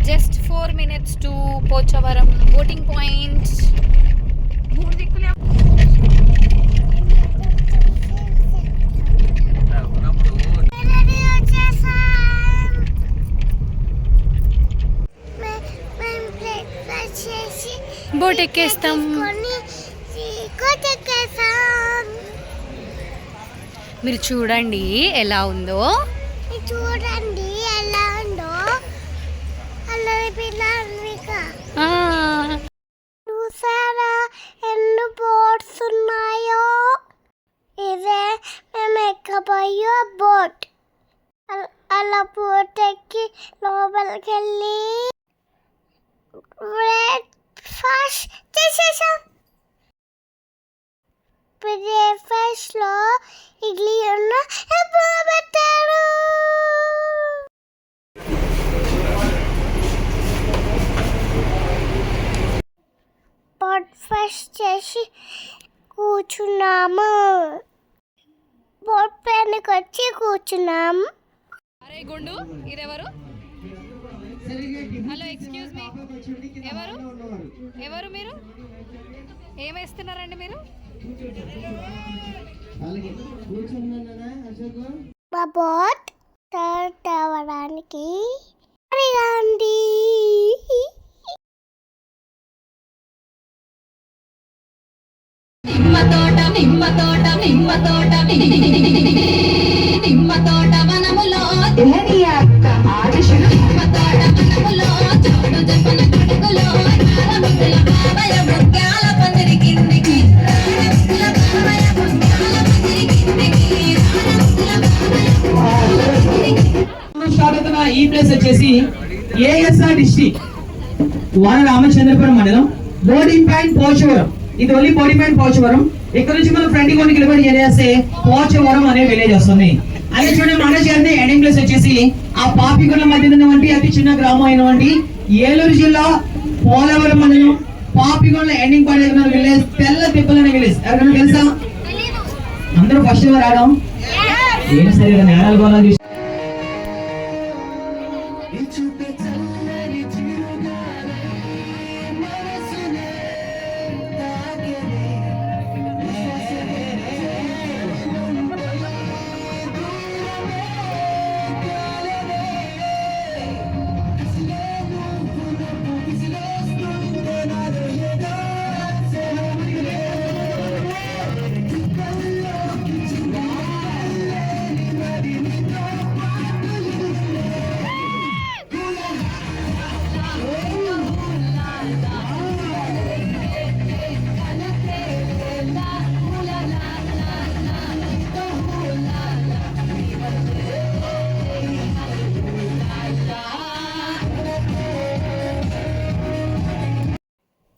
Just 4 minutes to Pochavaram boating point. Boat ఎక్కేస్తాం. మీరు చూడండి ఎలా ఉందో, చూడండి ఎలా ఉందో. చూసారా ఎన్ని బోట్స్ ఉన్నాయో. ఇదే మేము ఎక్కబోయే బోట్. అలా బోట్ ఎక్కి లోపలికి వెళ్ళి బ్రేక్ఫాస్ట్ చేసేసాం. బ్రేక్ఫాస్ట్ లో ఇడ్లీ ఉన్న పెట్టారు. బ్రేక్ఫాస్ట్ చేసి కూర్చున్నాము. బోట్ పైనకి వచ్చి కూర్చున్నాం. అరే గుండు, ఇదెవరు? హలో, ఎక్స్క్యూజ్ మీ, ఎవరు మీరు? ఏమేస్తున్నారండి మీరు? మా బోట్ స్టార్ట్ అవ్వడానికి రండి. నిమ్మ తోట వనములో నిమ్మ తోట వనములో చోడు జపన కొడుకులో రారముల బాబయ బొగ్గాల పందిరి కిందికి ఈ ప్లేస్ వచ్చేసి ఏఎస్ఆర్ డిస్ట్రిక్ట్ వాన రామచంద్రపురం మండలం బోర్డింగ్ పాయింట్ పోచవరం. ఇది ఓన్లీ బోర్డింగ్ పాయింట్ పోచవరం. ఇక్కడ నుంచి మనం 21 కిలోమీటర్ చేస్తే పోచవరం అనే విలేజ్ వస్తుంది. అదే చూడండి, మన చేరితే ఎండింగ్ ప్లేస్ వచ్చేసి ఆ పాపికొండల మధ్య ఉన్నటువంటి అతి చిన్న గ్రామం అయినటువంటి ఏలూరు జిల్లా పోలవరం మండలం పాపికొండల ఎండింగ్ పాయింట్ విలేజ్ తెల్ల తిప్పలు అనే విలేజ్. ఎవరైనా తెలుసా? అందరూ ఫస్ట్ రావడం ఏం సరే నేరాలు బాగా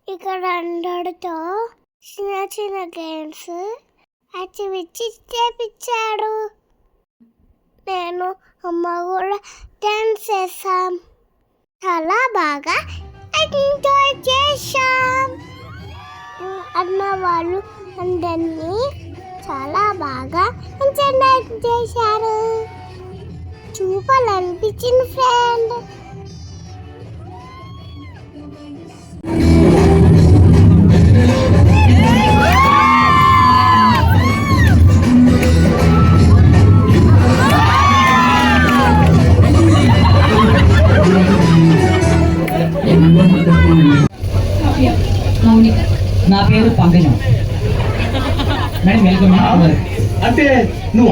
ఇక్కడ అందరితో చిన్న చిన్న గేమ్స్ యాక్టివిటీ చేపించాడు. నేను అమ్మ కూడా డాన్స్ చేసాం. చాలా బాగా ఎంజాయ్ చేశాం. అన్న వాళ్ళు అందరినీ చాలా బాగా ఎంజాయ్ చేశారు. చూపాలనిపించింది ఫ్రెండ్. నా పేరు పంకజం మేడం. వెల్కమ్. అంటే నువ్వు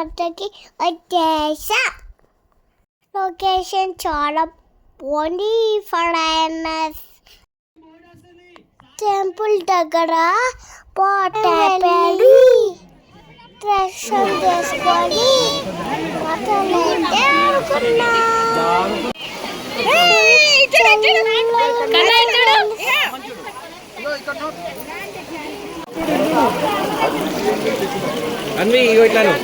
వద్దకి వచ్చేసా. లొకేషన్ చాలా బాగుంది. ఫైనస్ టెంపుల్ దగ్గర పోటీ దర్శనం చేసుకొని మొదలైతే అనుకున్నా. అన్వి ఇగో ఇట్లాను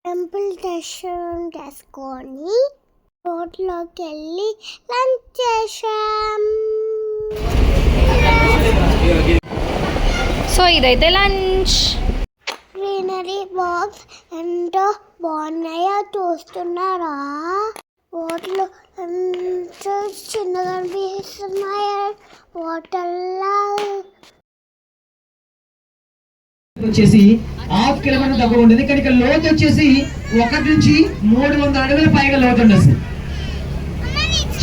టెంపుల్ దర్శనం చేసుకొని రోడ్లోకి వెళ్ళి లంచ్ చేసాం. సో ఇదైతే లంచ్. గ్రీనరీ బాక్స్ ఎంతో బాగున్నాయో చూస్తున్నారా? రోడ్లు ఎంతో చిన్నగా అనిపిస్తున్నాయో హోటల్లా. వచ్చేసి 1/2 కిలోమీటర్ తక్కువ ఉంటుంది. కానీ ఇక్కడ లోతు వచ్చేసి 1 నుంచి 300 అడుగుల పైగా లోతు ఉంటుంది.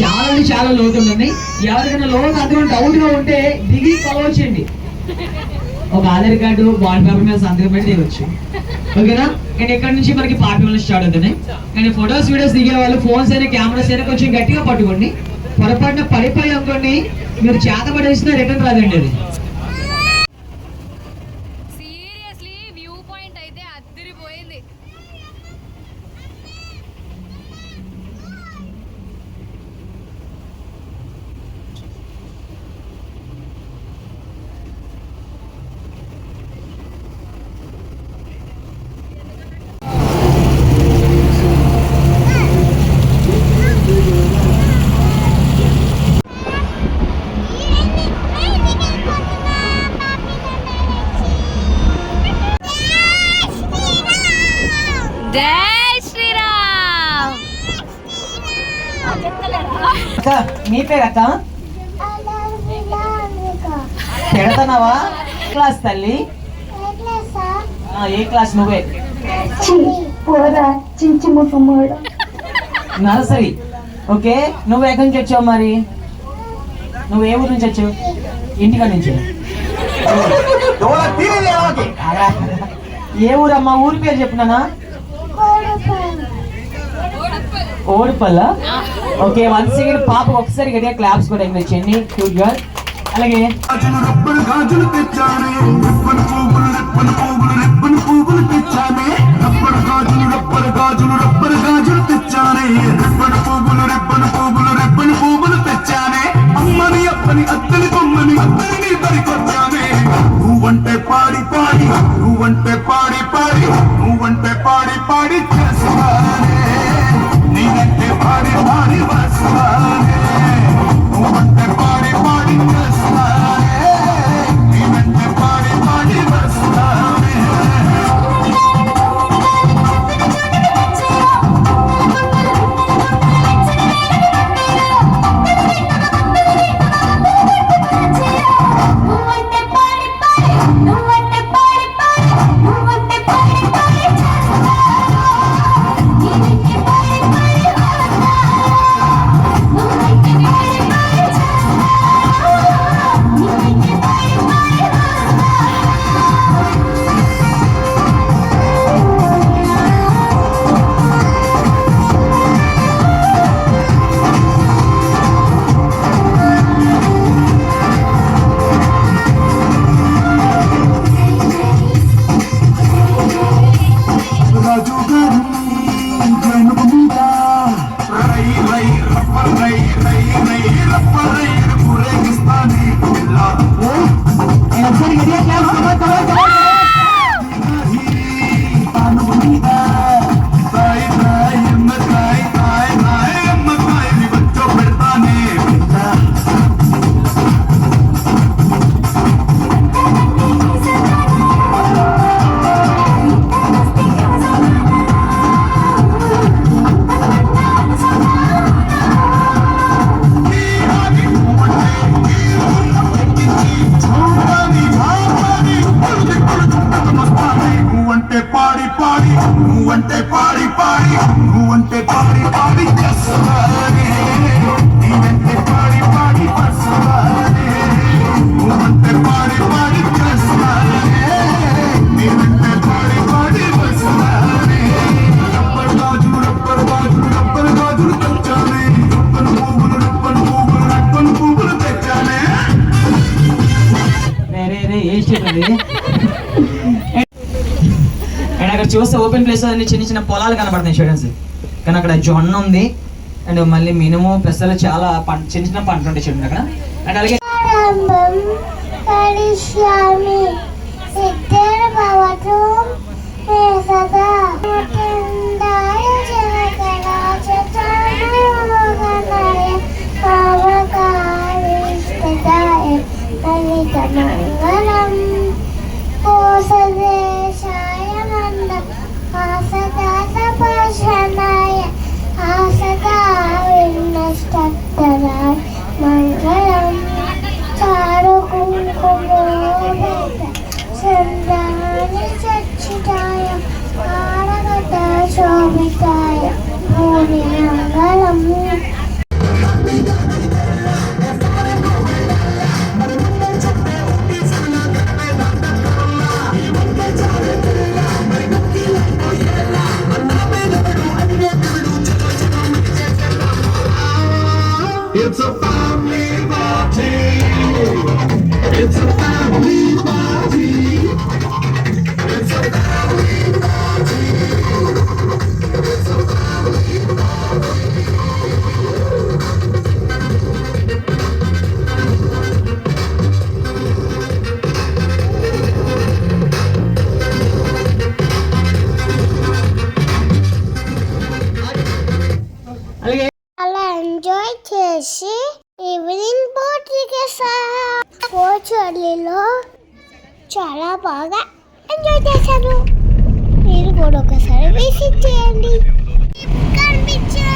చాలా అంటే చాలా లోతు ఉంటుంది. ఎవరికైనా లోతు అందులో డౌట్ గా ఉంటే దిగి కొలవచ్చండి. ఒక ఆధార్ కార్డు బాండ్ పేపర్ మీద సంతకం పెట్టి దిగొచ్చు. ఓకేనా? అండ్ ఇక్కడ నుంచి మనకి పార్టీ స్టార్ట్ అవుతున్నాయి. అండ్ ఫొటోస్ వీడియోస్ దిగే వాళ్ళు ఫోన్స్ అయినా కెమెరాస్ అయినా కొంచెం గట్టిగా పట్టుకోండి. పొరపాటున పడిపోయి అనుకోండి మీరు చేత పడేసినా రిటర్న్ రాదండి అది. సీరియస్లీ వ్యూ పాయింట్ అయితే అదిరిపోయింది. జై శ్రీరామ్. అక్క మీ పేరు అక్క? పెడతానావా క్లాస్ తల్లి? ఏ క్లాస్ నువ్వే? నర్సరీ. ఓకే, నువ్వు ఎక్కడి నుంచి వచ్చావు మరి? నువ్వు ఏ ఊరు నుంచి వచ్చావు? ఇంటికాడ నుంచి. ఏ ఊరమ్మా? ఊరి పేరు చెప్పినానా? ఓడిపల్ల. ఓకే, 1 సెకండ్ పాప ఒకసారి గట్టిగా క్లాప్స్ కూడా ఎంకరేజ్ చేయండి. Cute girl. అలాగే నువ్వంటే పాడి పాడి నువ్వంటే పాడి పాడి నువ్వంటే పాడి పాడి చేస్తానే నీకంటే పాడి పాడి వస్తానే నువ్వంటే పాడి పాడి చేస్తానే నీకంటే పాడి పాడి వస్తానే చూస్తే ఓపెన్ ప్లేస్ అన్ని చిన్న చిన్న పొలాలు కనబడుతున్నాయి స్టూడెంట్స్, కానీ అక్కడ జొన్న ఉంది అండ్ మళ్ళీ మినుము పెసలు చాలా చిన్న చిన్న పంటలు ఉంటాయి చూడండి అక్కడ. అండ్ అలాగే ఆరంభం కరిష్యామి సిద్ధిర్భవతు మే సదా ముకుందాయ జగన్నాథాయ పావకారిష్టదాయ లలితమంగళం కోసదేశాయ మందం ఆసదాసపశనాయ ఆసదా విన్నష్టరాయ మంగళం చారు కుంకుమోదక చంద్రాని చచ్చితాయ ఆరగత శోభితాయ భూమి మంగళం. It's a family party. It's a family party. It's a family party. It's a family అలాగే అలా ఎంజాయ్ చేసి ఈవినింగ్ పార్టీకి సహా పోచర్లిలో చాలా బాగా ఎంజాయ్ చేశాను. మీరు కూడా ఒకసారి విజిట్ చేయండి. కనిపించిన